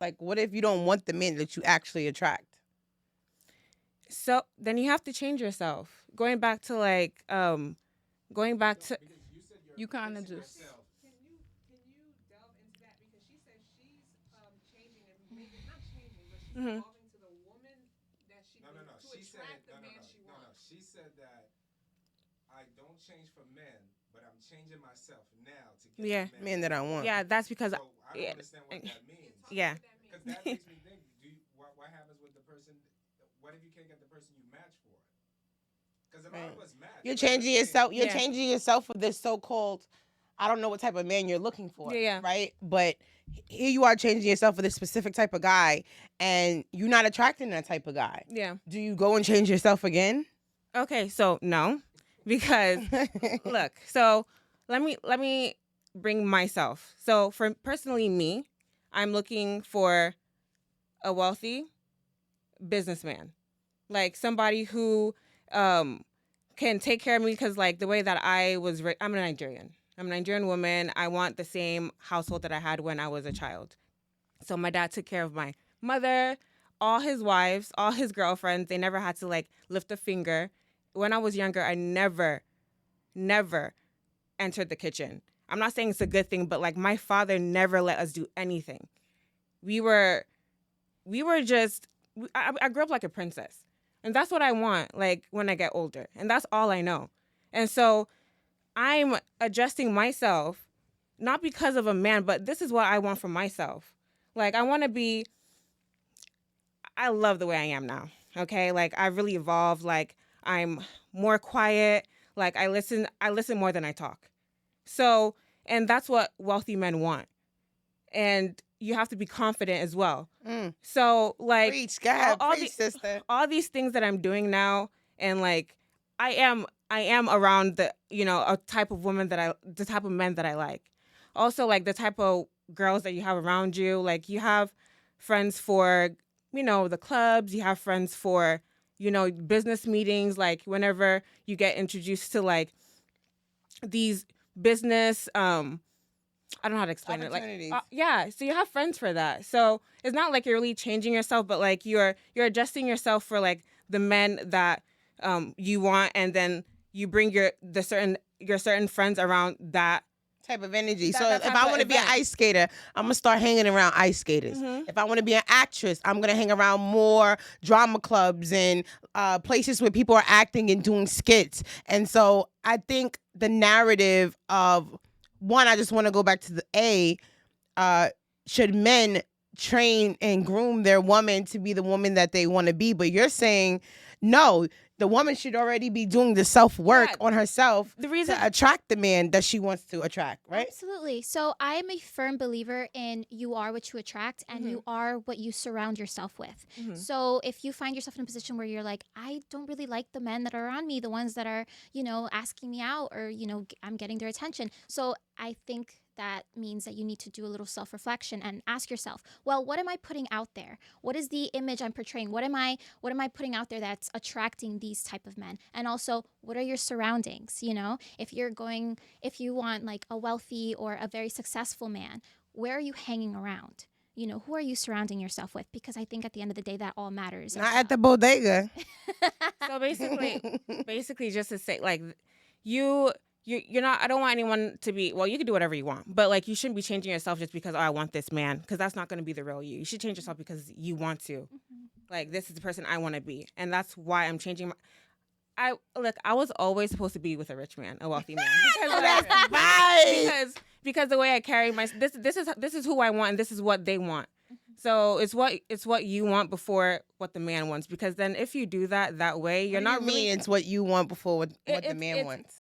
Like, what if you don't want the man that you actually attract? So then you have to change yourself. Going back to like, going back to. You kind of just. Can you delve into that because she says she's changing and making not changing but she's evolving to the woman that she No, no, no. to She said attract it. the No, no, man no, she no, no. wants. She said that I don't change for men, but I'm changing myself now to get Yeah, the man Man that I want. yeah, that's because So I don't yeah, understand what that means. yeah. Because that makes me think: what happens with the person? What if you can't get the person you match for? Because a lot Right. of us match. You're But you're changing saying yourself. You're Yeah. changing yourself for this so-called. I don't know what type of man you're looking for, Yeah. right? But here you are changing yourself for this specific type of guy, and you're not attracting that type of guy. Yeah. Do you go and change yourself again? Okay, so no, because look, so let me bring myself. So for personally me, I'm looking for a wealthy businessman, like somebody who um can take care of me because like the way that I'm a Nigerian. I'm a Nigerian woman. I want the same household that I had when I was a child. So my dad took care of my mother, all his wives, all his girlfriends. They never had to like lift a finger. When I was younger, I never entered the kitchen. I'm not saying it's a good thing, but like my father never let us do anything. We were just I grew up like a princess. And that's what I want like when I get older. And that's all I know. And so I'm adjusting myself not because of a man, but this is what I want for myself. Like I want to be I love the way I am now. Okay? Like I've really evolved. Like I'm more quiet. Like I listen more than I talk. So, and that's what wealthy men want. And you have to be confident as well. Mm. So, like Preach, God, all preach, sister. all these things that I'm doing now, and like I am around a type of woman the type of men that I like. Also, like the type of girls that you have around you. Like you have friends for the clubs. You have friends for business meetings. Like whenever you get introduced to like these business I don't know how to explain it. Like, Opportunities. yeah. So you have friends for that. So it's not like you're really changing yourself, but like you're adjusting yourself for like the men that you want, and then you bring your certain friends around that. Type of energy. That- So that if type I of want to be an event. ice skater, I'm gonna start hanging around ice skaters. Mhm. If I want to be an actress, I'm gonna hang around more drama clubs and places where people are acting and doing skits. And so I think the narrative of one, I just want to go back to the uh, should men train and groom their woman to be the woman that they want to be? But you're saying no, the woman should already be doing the self work Yeah. on herself The reason to attract the man that she wants to attract, right? Absolutely. So I am a firm believer in you are what you attract and you are what you surround yourself with. Mhm. So if you find yourself in a position where you're like, I don't really like the men that are around me, the ones that are, asking me out or, I'm getting their attention. So I think that means that you need to do a little self-reflection and ask yourself, well, what am I putting out there? What is the image I'm portraying? What am I putting out there that's attracting these type of men? And also, what are your surroundings? If you want like a wealthy or a very successful man, where are you hanging around? Who are you surrounding yourself with? Because I think at the end of the day, that all matters. Not at the bodega. So basically, just to say, like, you're not. I don't want anyone to be. Well, you can do whatever you want, but like, you shouldn't be changing yourself just because I want this man, because that's not going to be the real you. You should change yourself because you want to. Like, this is the person I want to be, and that's why I'm changing my. I was always supposed to be with a rich man, a wealthy man, because That's right. because the way I carry my this is who I want and this is what they want. So it's what you want before what the man wants, because then if you do that way, you're What do not you really mean it's what you want before what the man it's- wants.